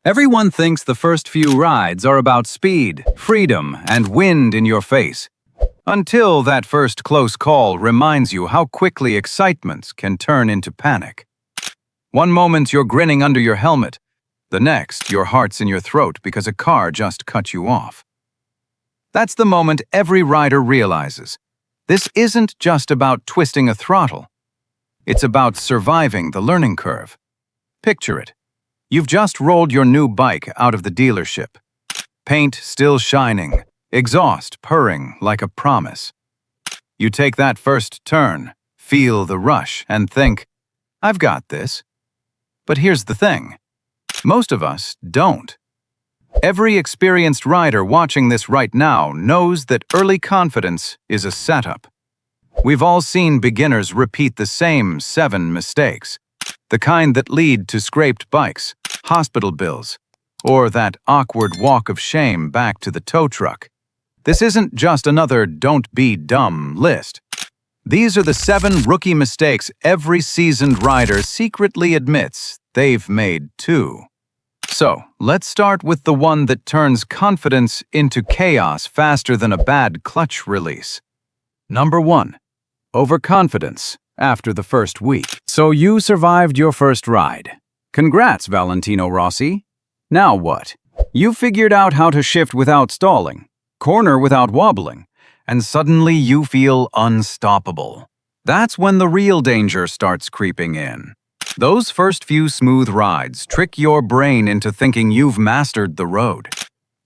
Everyone thinks the first few rides are about speed, freedom, and wind in your face. Until that first close call reminds you how quickly excitement can turn into panic. One moment you're grinning under your helmet, the next your heart's in your throat because a car just cut you off. That's the moment every rider realizes. This isn't just about twisting a throttle. It's about surviving the learning curve. Picture it. You've just rolled your new bike out of the dealership. Paint still shining, exhaust purring like a promise. You take that first turn, feel the rush, and think, I've got this. But here's the thing. Most of us don't. Every experienced rider watching this right now knows that early confidence is a setup. We've all seen beginners repeat the same 7 mistakes. The kind that lead to scraped bikes, hospital bills, or that awkward walk of shame back to the tow truck. This isn't just another don't be dumb list. These are the 7 rookie mistakes every seasoned rider secretly admits they've made too. So, let's start with the one that turns confidence into chaos faster than a bad clutch release. Number 1. Overconfidence after the first week. So you survived your first ride. Congrats, Valentino Rossi. Now what? You figured out how to shift without stalling, corner without wobbling, and suddenly you feel unstoppable. That's when the real danger starts creeping in. Those first few smooth rides trick your brain into thinking you've mastered the road.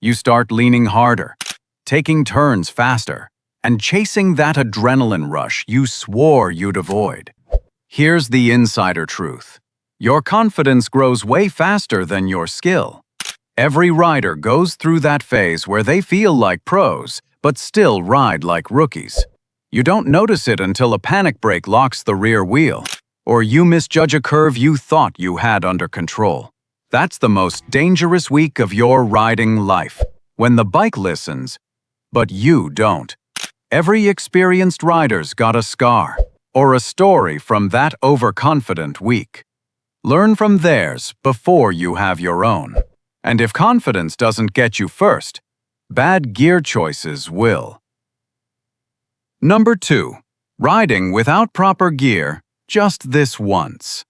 You start leaning harder, taking turns faster, and chasing that adrenaline rush you swore you'd avoid. Here's the insider truth. Your confidence grows way faster than your skill. Every rider goes through that phase where they feel like pros, but still ride like rookies. You don't notice it until a panic brake locks the rear wheel, or you misjudge a curve you thought you had under control. That's the most dangerous week of your riding life, when the bike listens, but you don't. Every experienced rider's got a scar, or a story from that overconfident week. Learn from theirs before you have your own. And if confidence doesn't get you first, bad gear choices will. Number 2. Riding without proper gear, just this once.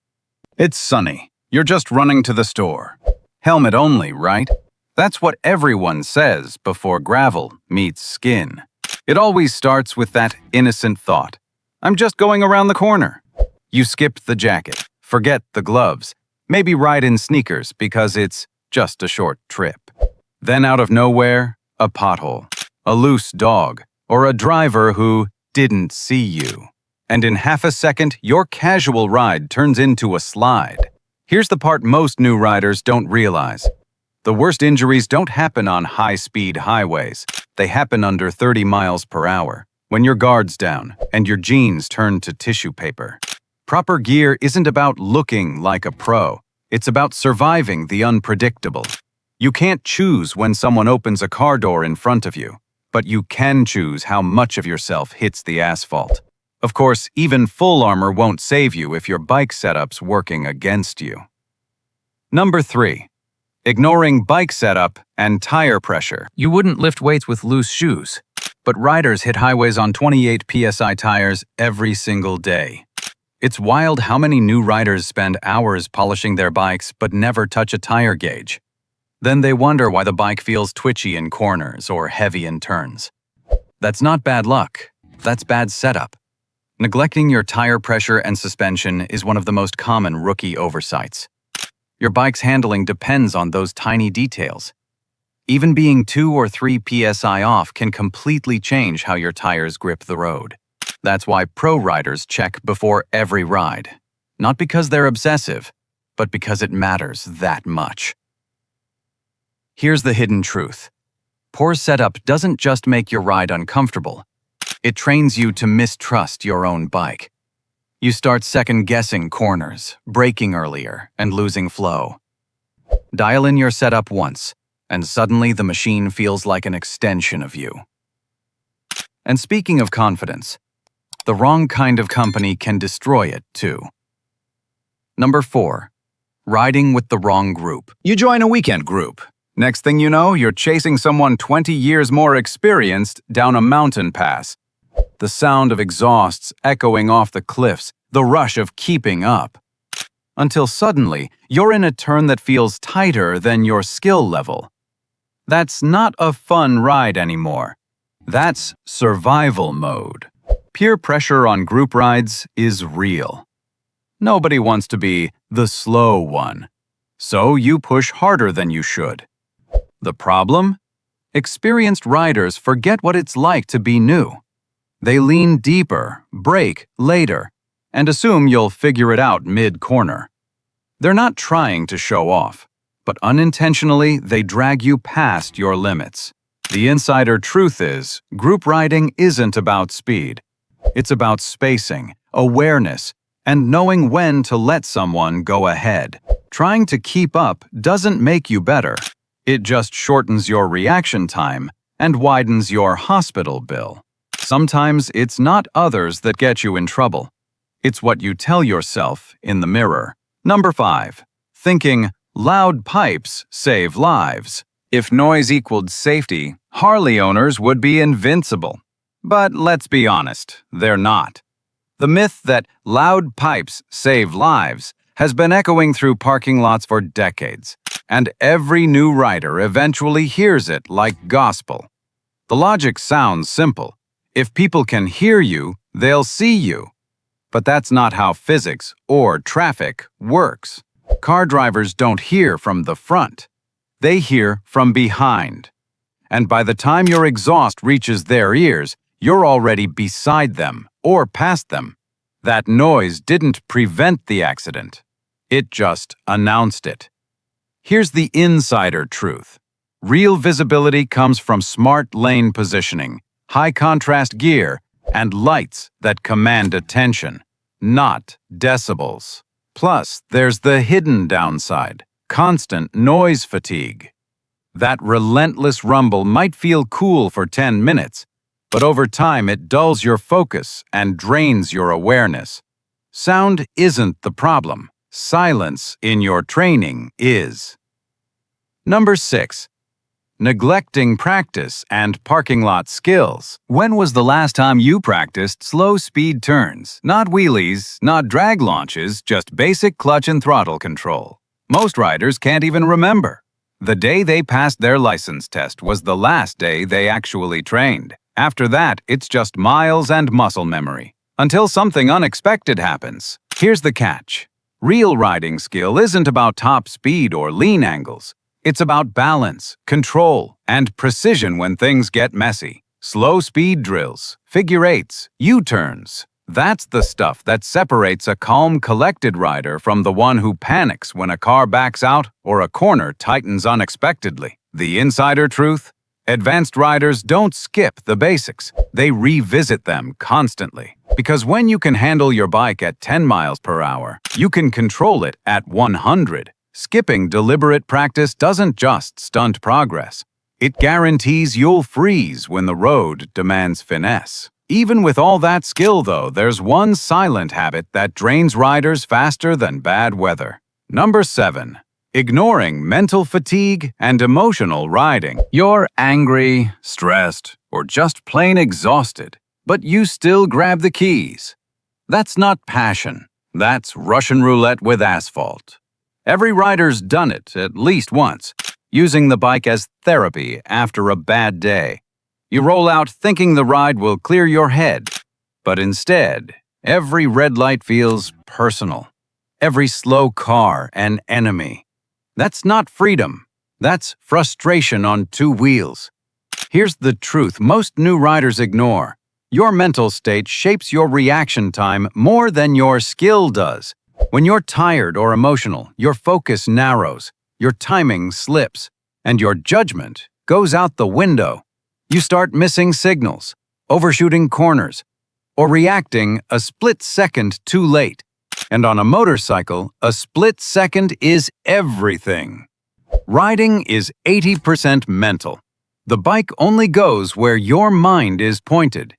It's sunny. You're just running to the store. Helmet only, right? That's what everyone says before gravel meets skin. It always starts with that innocent thought. I'm just going around the corner. You skip the jacket, forget the gloves, maybe ride in sneakers because it's just a short trip. Then out of nowhere, a pothole, a loose dog, or a driver who didn't see you. And in half a second, your casual ride turns into a slide. Here's the part most new riders don't realize. The worst injuries don't happen on high-speed highways. They happen under 30 miles per hour, when your guard's down and your jeans turn to tissue paper. Proper gear isn't about looking like a pro. It's about surviving the unpredictable. You can't choose when someone opens a car door in front of you, but you can choose how much of yourself hits the asphalt. Of course, even full armor won't save you if your bike setup's working against you. Number 3. Ignoring bike setup and tire pressure. You wouldn't lift weights with loose shoes, but riders hit highways on 28 psi tires every single day. It's wild how many new riders spend hours polishing their bikes but never touch a tire gauge. Then they wonder why the bike feels twitchy in corners or heavy in turns. That's not bad luck, that's bad setup. Neglecting your tire pressure and suspension is one of the most common rookie oversights. Your bike's handling depends on those tiny details. Even being 2 or 3 psi off can completely change how your tires grip the road. That's why pro riders check before every ride. Not because they're obsessive, but because it matters that much. Here's the hidden truth. Poor setup doesn't just make your ride uncomfortable. It trains you to mistrust your own bike. You start second-guessing corners, braking earlier, and losing flow. Dial in your setup once, and suddenly the machine feels like an extension of you. And speaking of confidence, the wrong kind of company can destroy it too. Number 4. riding with the wrong group. You join a weekend group. Next thing you know, you're chasing someone 20 years more experienced down a mountain pass. The sound of exhausts echoing off the cliffs, the rush of keeping up. Until suddenly, you're in a turn that feels tighter than your skill level. That's not a fun ride anymore. That's survival mode. Peer pressure on group rides is real. Nobody wants to be the slow one, so you push harder than you should. The problem? Experienced riders forget what it's like to be new. They lean deeper, brake later, and assume you'll figure it out mid-corner. They're not trying to show off, but unintentionally they drag you past your limits. The insider truth is, group riding isn't about speed. It's about spacing, awareness, and knowing when to let someone go ahead. Trying to keep up doesn't make you better. It just shortens your reaction time and widens your hospital bill. Sometimes it's not others that get you in trouble. It's what you tell yourself in the mirror. Number 5. Thinking loud pipes save lives. If noise equaled safety, Harley owners would be invincible. But let's be honest, they're not. The myth that loud pipes save lives has been echoing through parking lots for decades, and every new rider eventually hears it like gospel. The logic sounds simple. If people can hear you, they'll see you. But that's not how physics or traffic works. Car drivers don't hear from the front. They hear from behind. And by the time your exhaust reaches their ears, you're already beside them or past them. That noise didn't prevent the accident. It just announced it. Here's the insider truth. Real visibility comes from smart lane positioning, high-contrast gear, and lights that command attention, not decibels. Plus, there's the hidden downside, constant noise fatigue. That relentless rumble might feel cool for 10 minutes, but over time it dulls your focus and drains your awareness. Sound isn't the problem. Silence in your training is. Number 6. Neglecting practice and parking lot skills. When was the last time you practiced slow speed turns? Not wheelies, not drag launches, just basic clutch and throttle control. Most riders can't even remember. The day they passed their license test was the last day they actually trained. After that, it's just miles and muscle memory. Until something unexpected happens. Here's the catch. Real riding skill isn't about top speed or lean angles. It's about balance, control, and precision when things get messy. Slow speed drills, figure eights, U-turns. That's the stuff that separates a calm, collected rider from the one who panics when a car backs out or a corner tightens unexpectedly. The insider truth? Advanced riders don't skip the basics. They revisit them constantly. Because when you can handle your bike at 10 miles per hour, you can control it at 100. Skipping deliberate practice doesn't just stunt progress. It guarantees you'll freeze when the road demands finesse. Even with all that skill, though, there's one silent habit that drains riders faster than bad weather. Number 7. Ignoring mental fatigue and emotional riding. You're angry, stressed, or just plain exhausted, but you still grab the keys. That's not passion. That's Russian roulette with asphalt. Every rider's done it at least once, using the bike as therapy after a bad day. You roll out thinking the ride will clear your head, but instead, every red light feels personal. Every slow car an enemy. That's not freedom. That's frustration on 2 wheels. Here's the truth most new riders ignore. Your mental state shapes your reaction time more than your skill does. When you're tired or emotional, your focus narrows, your timing slips, and your judgment goes out the window. You start missing signals, overshooting corners, or reacting a split second too late. And on a motorcycle, a split second is everything. Riding is 80% mental. The bike only goes where your mind is pointed.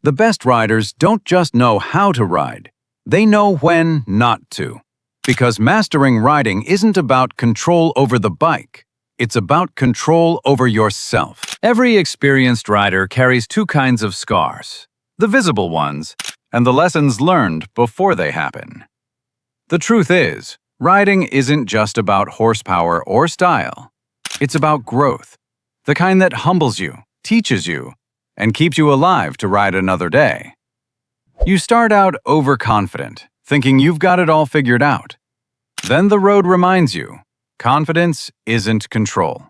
The best riders don't just know how to ride. They know when not to. Because mastering riding isn't about control over the bike. It's about control over yourself. Every experienced rider carries two kinds of scars: the visible ones and the lessons learned before they happen. The truth is, riding isn't just about horsepower or style. It's about growth, the kind that humbles you, teaches you, and keeps you alive to ride another day. You start out overconfident, thinking you've got it all figured out. Then the road reminds you, confidence isn't control.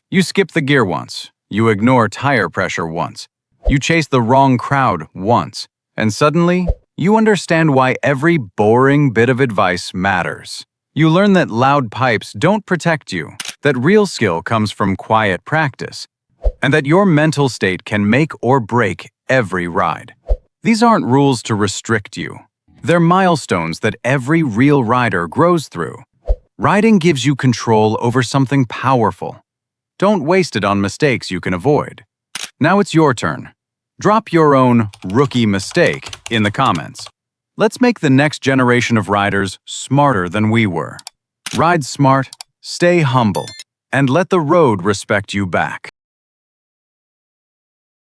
You skip the gear once, you ignore tire pressure once, you chase the wrong crowd once, and suddenly, you understand why every boring bit of advice matters. You learn that loud pipes don't protect you, that real skill comes from quiet practice, and that your mental state can make or break every ride. These aren't rules to restrict you. They're milestones that every real rider grows through. Riding gives you control over something powerful. Don't waste it on mistakes you can avoid. Now it's your turn. Drop your own rookie mistake in the comments. Let's make the next generation of riders smarter than we were. Ride smart, stay humble, and let the road respect you back.